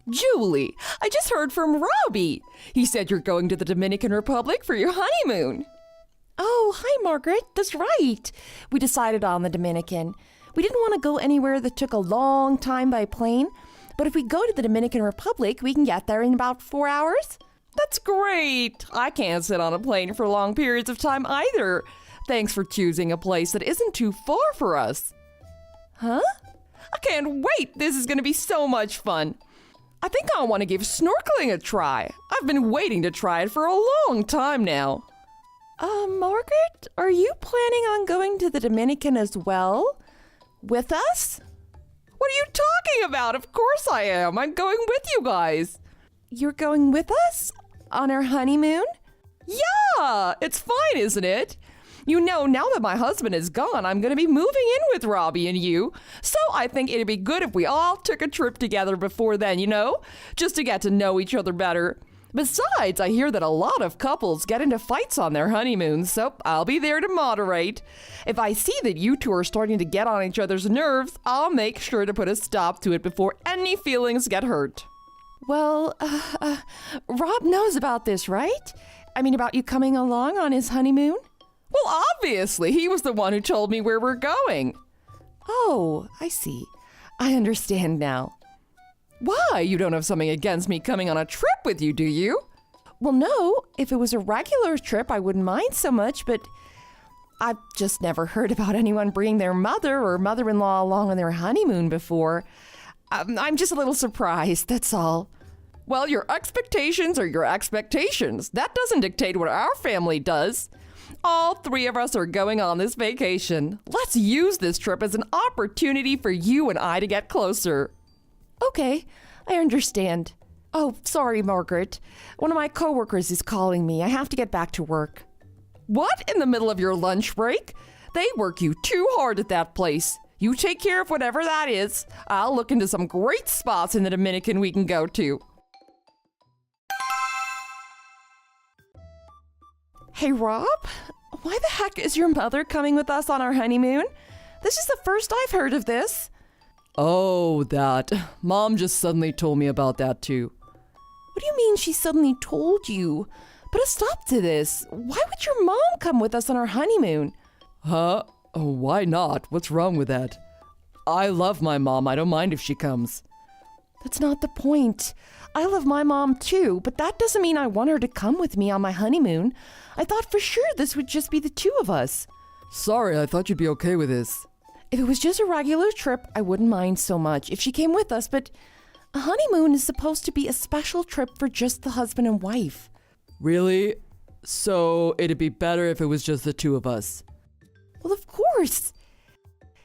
Julie, I just heard from Robbie. He said you're going to the Dominican Republic for your honeymoon. Oh, hi, Margaret. That's right. We decided on the Dominican. We didn't want to go anywhere that took a long time by plane, but if we go to the Dominican Republic, we can get there in about 4 hours. That's great. I can't sit on a plane for long periods of time either. Thanks for choosing a place that isn't too far for us. Huh? I can't wait. This is going to be so much fun. I think I want to give snorkeling a try. I've been waiting to try it for a long time now. Margaret, are you planning on going to the Dominican as well? With us? What are you talking about? Of course I am. I'm going with you guys. You're going with us? On our honeymoon? Yeah, it's fine, isn't it? You know, now that my husband is gone, I'm going to be moving in with Robbie and you. So I think it'd be good if we all took a trip together before then, just to get to know each other better. Besides, I hear that a lot of couples get into fights on their honeymoons, so I'll be there to moderate. If I see that you two are starting to get on each other's nerves, I'll make sure to put a stop to it before any feelings get hurt. Well, Rob knows about this, right? I mean, about you coming along on his honeymoon? Well, obviously, he was the one who told me where we're going. Oh, I see. I understand now. Why? You don't have something against me coming on a trip with you, do you? Well, no. If it was a regular trip, I wouldn't mind so much, but I've just never heard about anyone bringing their mother or mother-in-law along on their honeymoon before. I'm just a little surprised, that's all. Well, your expectations are your expectations. That doesn't dictate what our family does. All three of us are going on this vacation. Let's use this trip as an opportunity for you and I to get closer. Okay, I understand. Oh, sorry, Margaret. One of my coworkers is calling me. I have to get back to work. What? In the middle of your lunch break? They work you too hard at that place. You take care of whatever that is. I'll look into some great spots in the Dominican we can go to. Hey, Rob, why the heck is your mother coming with us on our honeymoon? This is the first I've heard of this. Oh, that. Mom just suddenly told me about that too. What do you mean she suddenly told you? Put a stop to this. Why would your mom come with us on our honeymoon? Huh? Oh, why not? What's wrong with that? I love my mom. I don't mind if she comes. That's not the point. I love my mom too, but that doesn't mean I want her to come with me on my honeymoon. I thought for sure this would just be the two of us. Sorry, I thought you'd be okay with this. If it was just a regular trip, I wouldn't mind so much if she came with us, but a honeymoon is supposed to be a special trip for just the husband and wife. Really? So it'd be better if it was just the two of us? Well, of course.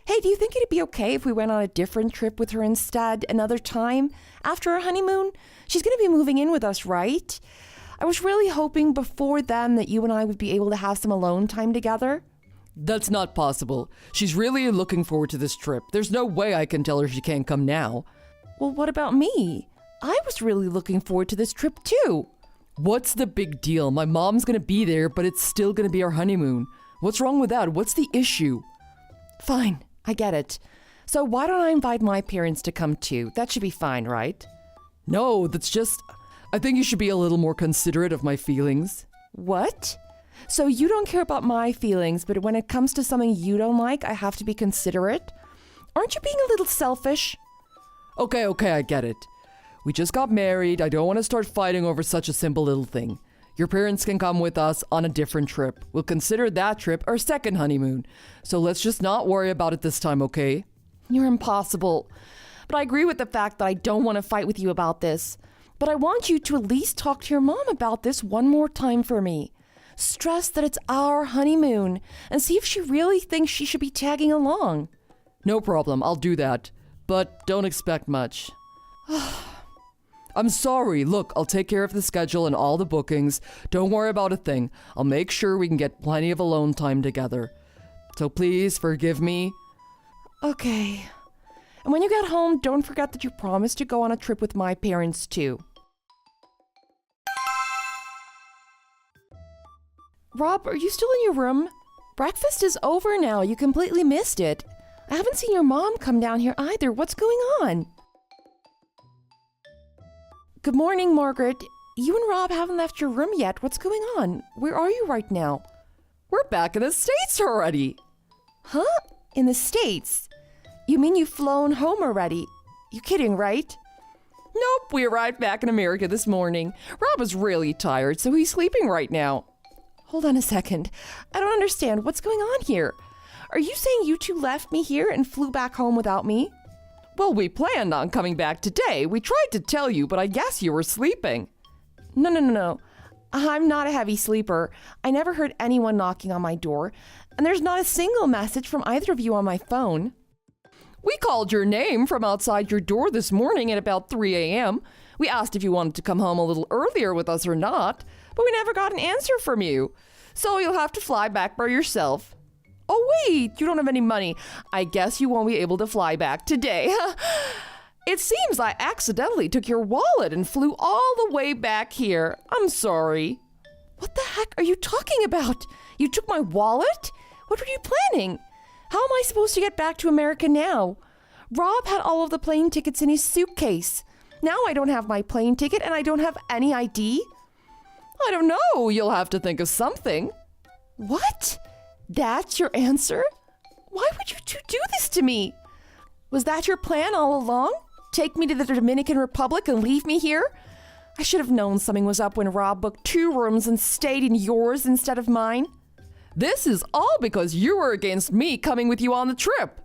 Hey, do you think it'd be okay if we went on a different trip with her instead another time after our honeymoon? She's going to be moving in with us, right? I was really hoping before then that you and I would be able to have some alone time together. That's not possible. She's really looking forward to this trip. There's no way I can tell her she can't come now. Well, what about me? I was really looking forward to this trip too. What's the big deal? My mom's gonna be there, but it's still gonna be our honeymoon. What's wrong with that? What's the issue? Fine, I get it. So why don't I invite my parents to come too? That should be fine, right? No, that's just... I think you should be a little more considerate of my feelings. What? So you don't care about my feelings, but when it comes to something you don't like, I have to be considerate? Aren't you being a little selfish? Okay, I get it. We just got married. I don't want to start fighting over such a simple little thing. Your parents can come with us on a different trip. We'll consider that trip our second honeymoon. So let's just not worry about it this time, okay? You're impossible. But I agree with the fact that I don't want to fight with you about this. But I want you to at least talk to your mom about this one more time for me. Stress that it's our honeymoon and see if she really thinks she should be tagging along. No problem, I'll do that. But don't expect much. I'm sorry. Look, I'll take care of the schedule and all the bookings. Don't worry about a thing. I'll make sure we can get plenty of alone time together. So please forgive me. Okay. And when you get home, don't forget that you promised to go on a trip with my parents too. Rob, are you still in your room? Breakfast is over now. You completely missed it. I haven't seen your mom come down here either. What's going on? Good morning, Margaret. You and Rob haven't left your room yet. What's going on? Where are you right now? We're back in the States already. Huh? In the States? You mean you've flown home already? You kidding, right? Nope, we arrived back in America this morning. Rob is really tired, so he's sleeping right now. Hold on a second. I don't understand. What's going on here? Are you saying you two left me here and flew back home without me? Well, we planned on coming back today. We tried to tell you, but I guess you were sleeping. No. I'm not a heavy sleeper. I never heard anyone knocking on my door, and there's not a single message from either of you on my phone. We called your name from outside your door this morning at about 3 a.m. We asked if you wanted to come home a little earlier with us or not, but we never got an answer from you. So you'll have to fly back by yourself. Oh, wait, you don't have any money. I guess you won't be able to fly back today. It seems I accidentally took your wallet and flew all the way back here. I'm sorry. What the heck are you talking about? You took my wallet? What were you planning? How am I supposed to get back to America now? Rob had all of the plane tickets in his suitcase. Now I don't have my plane ticket and I don't have any ID. I don't know. You'll have to think of something. What? That's your answer? Why would you two do this to me? Was that your plan all along? Take me to the Dominican Republic and leave me here? I should have known something was up when Rob booked 2 rooms and stayed in yours instead of mine. This is all because you were against me coming with you on the trip.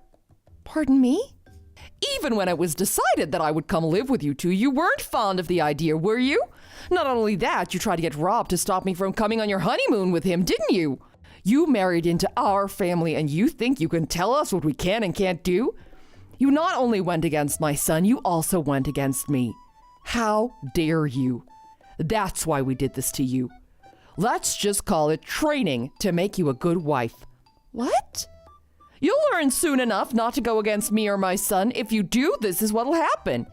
Pardon me? Even when it was decided that I would come live with you two, you weren't fond of the idea, were you? Not only that, you tried to get Rob to stop me from coming on your honeymoon with him, didn't you? You married into our family and you think you can tell us what we can and can't do? You not only went against my son, you also went against me. How dare you? That's why we did this to you. Let's just call it training to make you a good wife. What? You'll learn soon enough not to go against me or my son. If you do, this is what'll happen.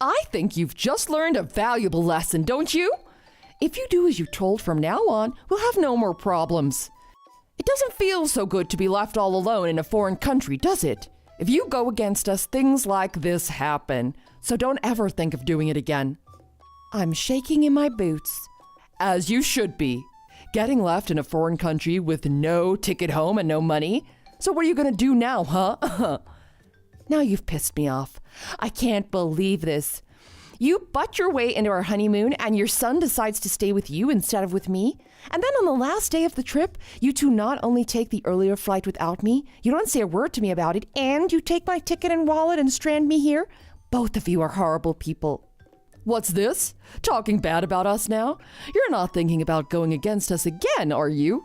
I think you've just learned a valuable lesson, don't you? If you do as you're told from now on, we'll have no more problems. It doesn't feel so good to be left all alone in a foreign country, does it? If you go against us, things like this happen. So don't ever think of doing it again. I'm shaking in my boots. As you should be. Getting left in a foreign country with no ticket home and no money. So what are you going to do now, huh? Now you've pissed me off. I can't believe this. You butt your way into our honeymoon and your son decides to stay with you instead of with me. And then on the last day of the trip, you two not only take the earlier flight without me, you don't say a word to me about it, and you take my ticket and wallet and strand me here. Both of you are horrible people. What's this? Talking bad about us now? You're not thinking about going against us again, are you?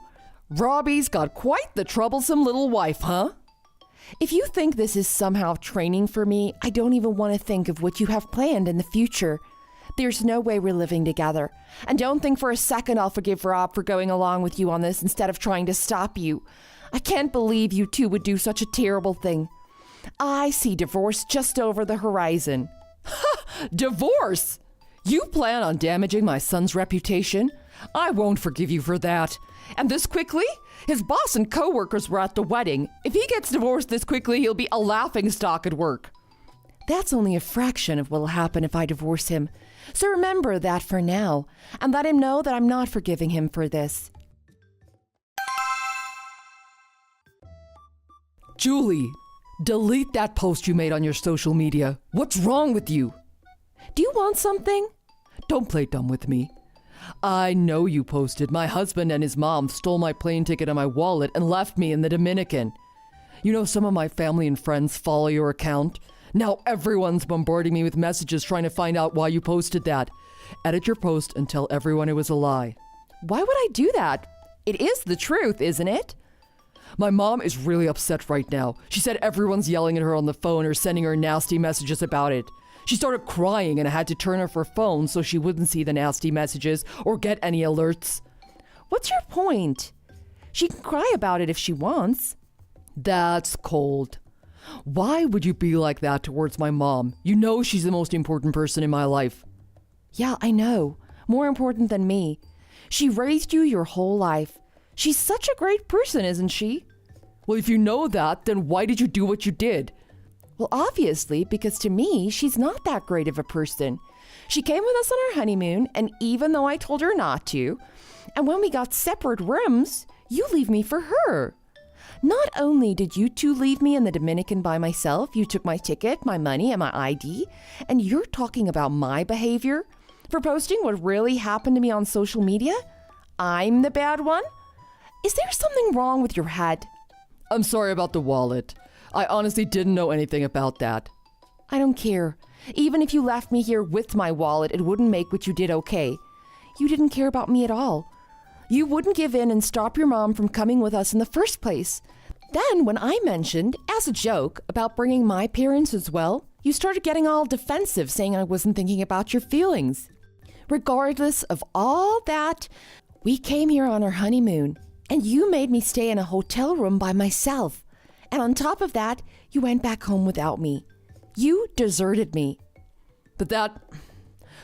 Robbie's got quite the troublesome little wife, huh? If you think this is somehow training for me, I don't even want to think of what you have planned in the future. There's no way we're living together. And don't think for a second I'll forgive Rob for going along with you on this instead of trying to stop you. I can't believe you two would do such a terrible thing. I see divorce just over the horizon. Ha! Divorce? You plan on damaging my son's reputation? I won't forgive you for that. And this quickly? His boss and co-workers were at the wedding. If he gets divorced this quickly, he'll be a laughingstock at work. That's only a fraction of what'll happen if I divorce him. So remember that for now, and let him know that I'm not forgiving him for this. Julie, delete that post you made on your social media. What's wrong with you? Do you want something? Don't play dumb with me. I know you posted. My husband and his mom stole my plane ticket and my wallet and left me in the Dominican. You know, some of my family and friends follow your account. Now everyone's bombarding me with messages trying to find out why you posted that. Edit your post and tell everyone it was a lie. Why would I do that? It is the truth, isn't it? My mom is really upset right now. She said everyone's yelling at her on the phone or sending her nasty messages about it. She started crying and I had to turn off her phone so she wouldn't see the nasty messages or get any alerts. What's your point? She can cry about it if she wants. That's cold. Why would you be like that towards my mom? You know she's the most important person in my life. Yeah, I know. More important than me. She raised you your whole life. She's such a great person, isn't she? Well, if you know that, then why did you do what you did? Well, obviously, because to me, she's not that great of a person. She came with us on our honeymoon, and even though I told her not to, and when we got separate rooms, you leave me for her. Not only did you two leave me in the Dominican by myself, you took my ticket, my money, and my ID, and you're talking about my behavior for posting what really happened to me on social media? I'm the bad one? Is there something wrong with your head? I'm sorry about the wallet. I honestly didn't know anything about that. I don't care. Even if you left me here with my wallet, it wouldn't make what you did okay. You didn't care about me at all. You wouldn't give in and stop your mom from coming with us in the first place. Then, when I mentioned, as a joke, about bringing my parents as well, you started getting all defensive, saying I wasn't thinking about your feelings. Regardless of all that, we came here on our honeymoon, and you made me stay in a hotel room by myself. And on top of that, you went back home without me. You deserted me. But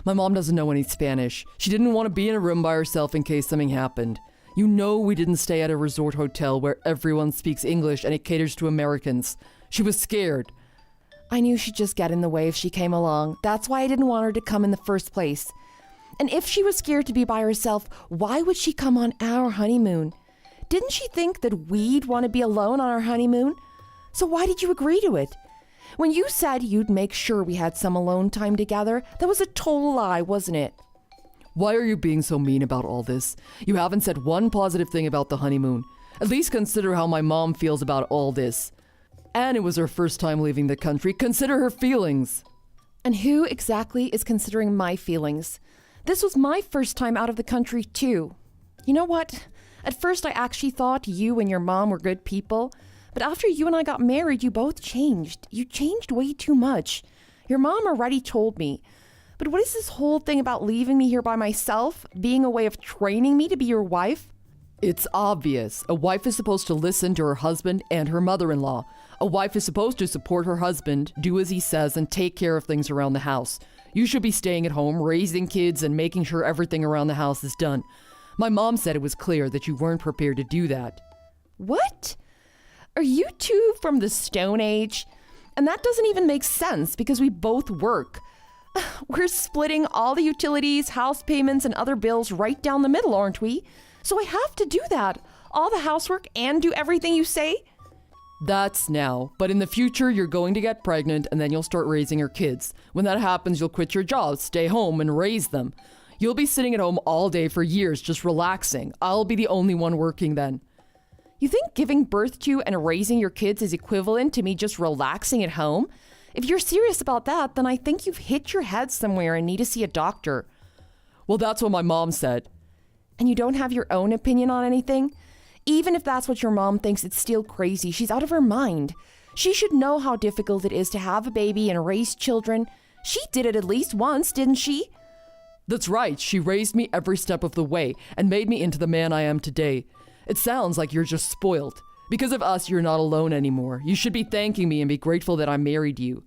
my mom doesn't know any Spanish. She didn't want to be in a room by herself in case something happened. You know we didn't stay at a resort hotel where everyone speaks English and it caters to Americans. She was scared. I knew she'd just get in the way if she came along. That's why I didn't want her to come in the first place. And if she was scared to be by herself, why would she come on our honeymoon? Didn't she think that we'd want to be alone on our honeymoon? So why did you agree to it? When you said you'd make sure we had some alone time together, that was a total lie, wasn't it? Why are you being so mean about all this? You haven't said one positive thing about the honeymoon. At least consider how my mom feels about all this. And it was her first time leaving the country. Consider her feelings. And who exactly is considering my feelings? This was my first time out of the country, too. You know what? At first, I actually thought you and your mom were good people. But after you and I got married, you both changed. You changed way too much. Your mom already told me. But what is this whole thing about leaving me here by myself being a way of training me to be your wife? It's obvious. A wife is supposed to listen to her husband and her mother-in-law. A wife is supposed to support her husband, do as he says, and take care of things around the house. You should be staying at home, raising kids, and making sure everything around the house is done. My mom said it was clear that you weren't prepared to do that. What? Are you two from the Stone Age? And that doesn't even make sense because we both work. We're splitting all the utilities, house payments, and other bills right down the middle, aren't we? So I have to do that. All the housework and do everything you say? That's now. But in the future, you're going to get pregnant and then you'll start raising your kids. When that happens, you'll quit your job, stay home, and raise them. You'll be sitting at home all day for years, just relaxing. I'll be the only one working then. You think giving birth to and raising your kids is equivalent to me just relaxing at home? If you're serious about that, then I think you've hit your head somewhere and need to see a doctor. Well, that's what my mom said. And you don't have your own opinion on anything? Even if that's what your mom thinks, it's still crazy. She's out of her mind. She should know how difficult it is to have a baby and raise children. She did it at least once, didn't she? That's right. She raised me every step of the way and made me into the man I am today. It sounds like you're just spoiled. Because of us, you're not alone anymore. You should be thanking me and be grateful that I married you.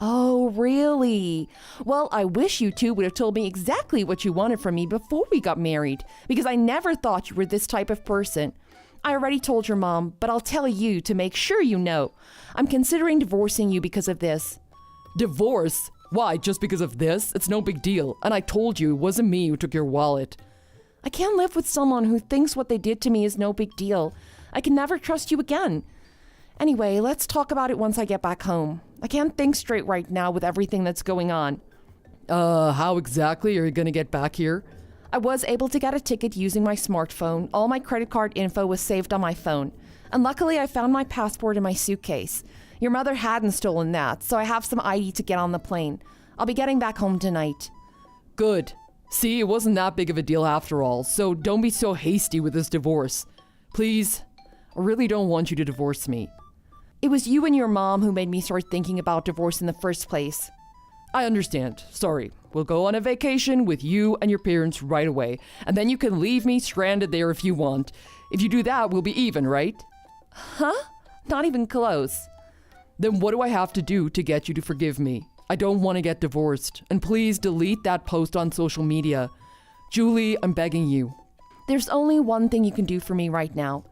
Oh, really? Well, I wish you two would have told me exactly what you wanted from me before we got married, because I never thought you were this type of person. I already told your mom, but I'll tell you to make sure you know. I'm considering divorcing you because of this. Divorce? Why, just because of this? It's no big deal. And I told you it wasn't me who took your wallet. I can't live with someone who thinks what they did to me is no big deal. I can never trust you again. Anyway, let's talk about it once I get back home. I can't think straight right now with everything that's going on. How exactly are you gonna get back here? I was able to get a ticket using my smartphone. All my credit card info was saved on my phone. And luckily I found my passport in my suitcase. Your mother hadn't stolen that, so I have some ID to get on the plane. I'll be getting back home tonight. Good. See, it wasn't that big of a deal after all, so don't be so hasty with this divorce. Please, I really don't want you to divorce me. It was you and your mom who made me start thinking about divorce in the first place. I understand. Sorry. We'll go on a vacation with you and your parents right away, and then you can leave me stranded there if you want. If you do that, we'll be even, right? Huh? Not even close. Then what do I have to do to get you to forgive me? I don't want to get divorced, and please delete that post on social media. Julie, I'm begging you. There's only one thing you can do for me right now.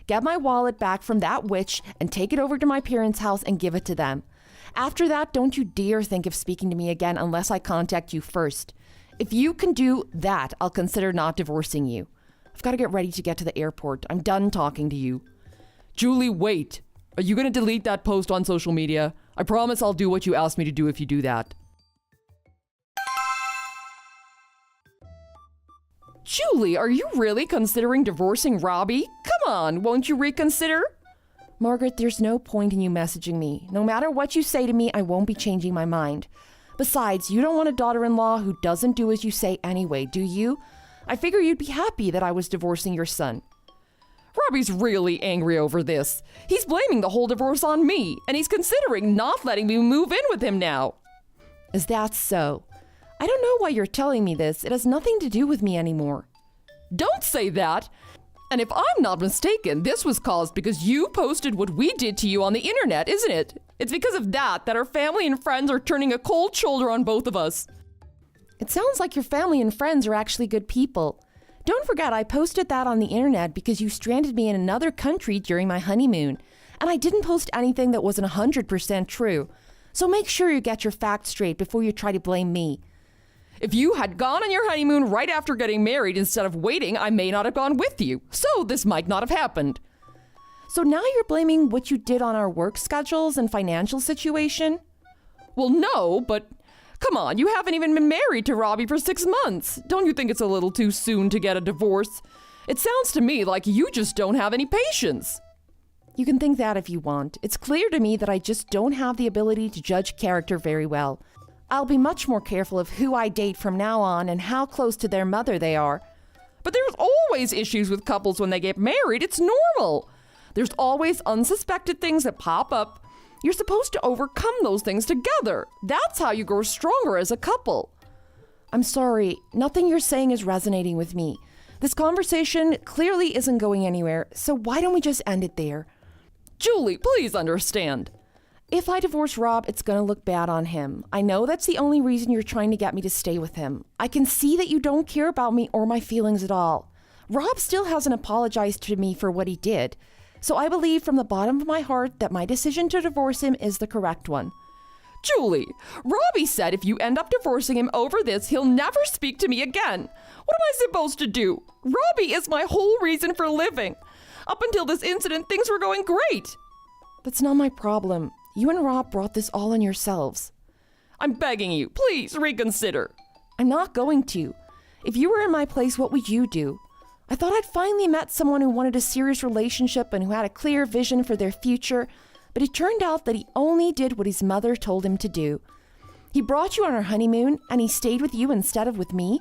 Get my wallet back from that witch and take it over to my parents' house and give it to them. After that, don't you dare think of speaking to me again unless I contact you first. If you can do that, I'll consider not divorcing you. I've got to get ready to get to the airport. I'm done talking to you. Julie, wait. Are you going to delete that post on social media? I promise I'll do what you asked me to do if you do that. Julie, are you really considering divorcing Robbie? Come on, won't you reconsider? Margaret, there's no point in you messaging me. No matter what you say to me, I won't be changing my mind. Besides, you don't want a daughter-in-law who doesn't do as you say anyway, do you? I figure you'd be happy that I was divorcing your son. Robbie's really angry over this. He's blaming the whole divorce on me, and he's considering not letting me move in with him now. Is that so? I don't know why you're telling me this. It has nothing to do with me anymore. Don't say that. And if I'm not mistaken, this was caused because you posted what we did to you on the internet, isn't it? It's because of that our family and friends are turning a cold shoulder on both of us. It sounds like your family and friends are actually good people. Don't forget, I posted that on the internet because you stranded me in another country during my honeymoon, and I didn't post anything that wasn't 100% true. So make sure you get your facts straight before you try to blame me. If you had gone on your honeymoon right after getting married instead of waiting, I may not have gone with you. So this might not have happened. So now you're blaming what you did on our work schedules and financial situation? Well, no, but come on, you haven't even been married to Robbie for 6 months. Don't you think it's a little too soon to get a divorce? It sounds to me like you just don't have any patience. You can think that if you want. It's clear to me that I just don't have the ability to judge character very well. I'll be much more careful of who I date from now on and how close to their mother they are. But there's always issues with couples when they get married. It's normal. There's always unsuspected things that pop up. You're supposed to overcome those things together. That's how you grow stronger as a couple. I'm sorry. Nothing you're saying is resonating with me. This conversation clearly isn't going anywhere, so why don't we just end it there? Julie, please understand. If I divorce Rob, it's going to look bad on him. I know that's the only reason you're trying to get me to stay with him. I can see that you don't care about me or my feelings at all. Rob still hasn't apologized to me for what he did. So I believe from the bottom of my heart that my decision to divorce him is the correct one. Julie, Robbie said if you end up divorcing him over this, he'll never speak to me again. What am I supposed to do? Robbie is my whole reason for living. Up until this incident, things were going great. That's not my problem. You and Rob brought this all on yourselves. I'm begging you, please reconsider. I'm not going to. If you were in my place, what would you do? I thought I'd finally met someone who wanted a serious relationship and who had a clear vision for their future, but it turned out that he only did what his mother told him to do. He brought you on our honeymoon, and he stayed with you instead of with me.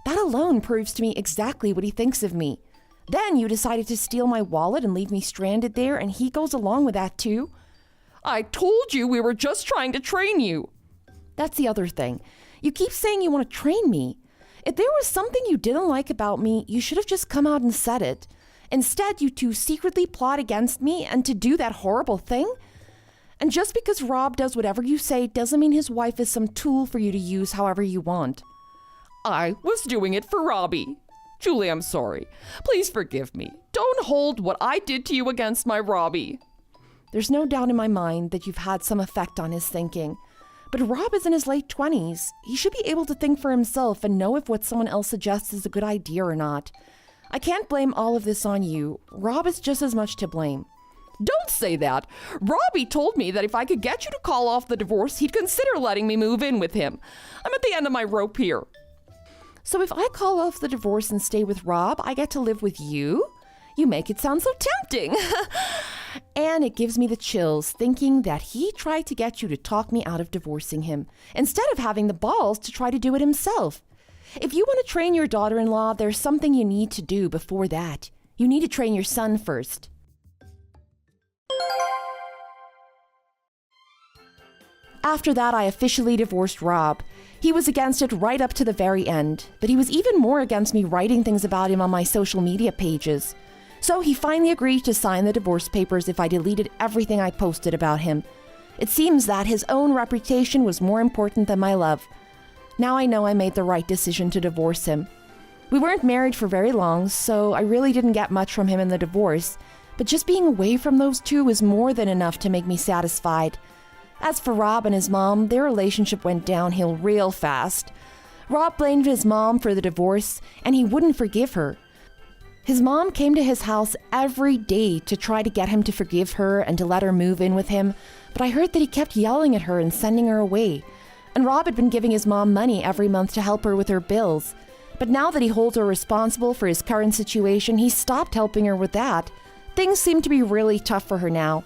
That alone proves to me exactly what he thinks of me. Then you decided to steal my wallet and leave me stranded there, and he goes along with that too. I told you we were just trying to train you. That's the other thing. You keep saying you want to train me. If there was something you didn't like about me, you should have just come out and said it. Instead, you two secretly plot against me and to do that horrible thing. And just because Rob does whatever you say doesn't mean his wife is some tool for you to use however you want. I was doing it for Robbie. Julie, I'm sorry. Please forgive me. Don't hold what I did to you against my Robbie. There's no doubt in my mind that you've had some effect on his thinking. But Rob is in his late 20s. He should be able to think for himself and know if what someone else suggests is a good idea or not. I can't blame all of this on you. Rob is just as much to blame. Don't say that. Robbie told me that if I could get you to call off the divorce, he'd consider letting me move in with him. I'm at the end of my rope here. So if I call off the divorce and stay with Rob, I get to live with you? You make it sound so tempting. And it gives me the chills thinking that he tried to get you to talk me out of divorcing him, instead of having the balls to try to do it himself. If you want to train your daughter-in-law, there's something you need to do before that. You need to train your son first. After that, I officially divorced Rob. He was against it right up to the very end, but he was even more against me writing things about him on my social media pages. So he finally agreed to sign the divorce papers if I deleted everything I posted about him. It seems that his own reputation was more important than my love. Now I know I made the right decision to divorce him. We weren't married for very long, so I really didn't get much from him in the divorce, but just being away from those two was more than enough to make me satisfied. As for Rob and his mom, their relationship went downhill real fast. Rob blamed his mom for the divorce, and he wouldn't forgive her. His mom came to his house every day to try to get him to forgive her and to let her move in with him, but I heard that he kept yelling at her and sending her away. And Rob had been giving his mom money every month to help her with her bills. But now that he holds her responsible for his current situation, he stopped helping her with that. Things seem to be really tough for her now.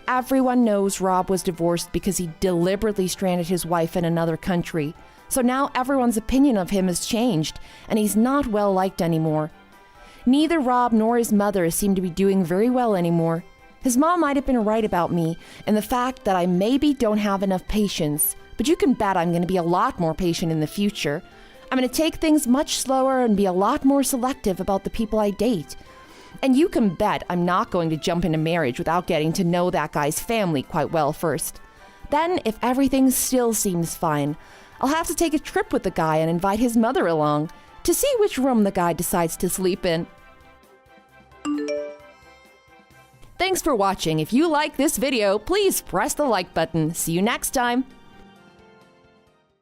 Everyone knows Rob was divorced because he deliberately stranded his wife in another country. So now everyone's opinion of him has changed, and he's not well liked anymore. Neither Rob nor his mother seem to be doing very well anymore. His mom might have been right about me and the fact that I maybe don't have enough patience, but you can bet I'm going to be a lot more patient in the future. I'm going to take things much slower and be a lot more selective about the people I date. And you can bet I'm not going to jump into marriage without getting to know that guy's family quite well first. Then, if everything still seems fine, I'll have to take a trip with the guy and invite his mother along to see which room the guy decides to sleep in. Thanks for watching. If you like this video, please press the like button. See you next time.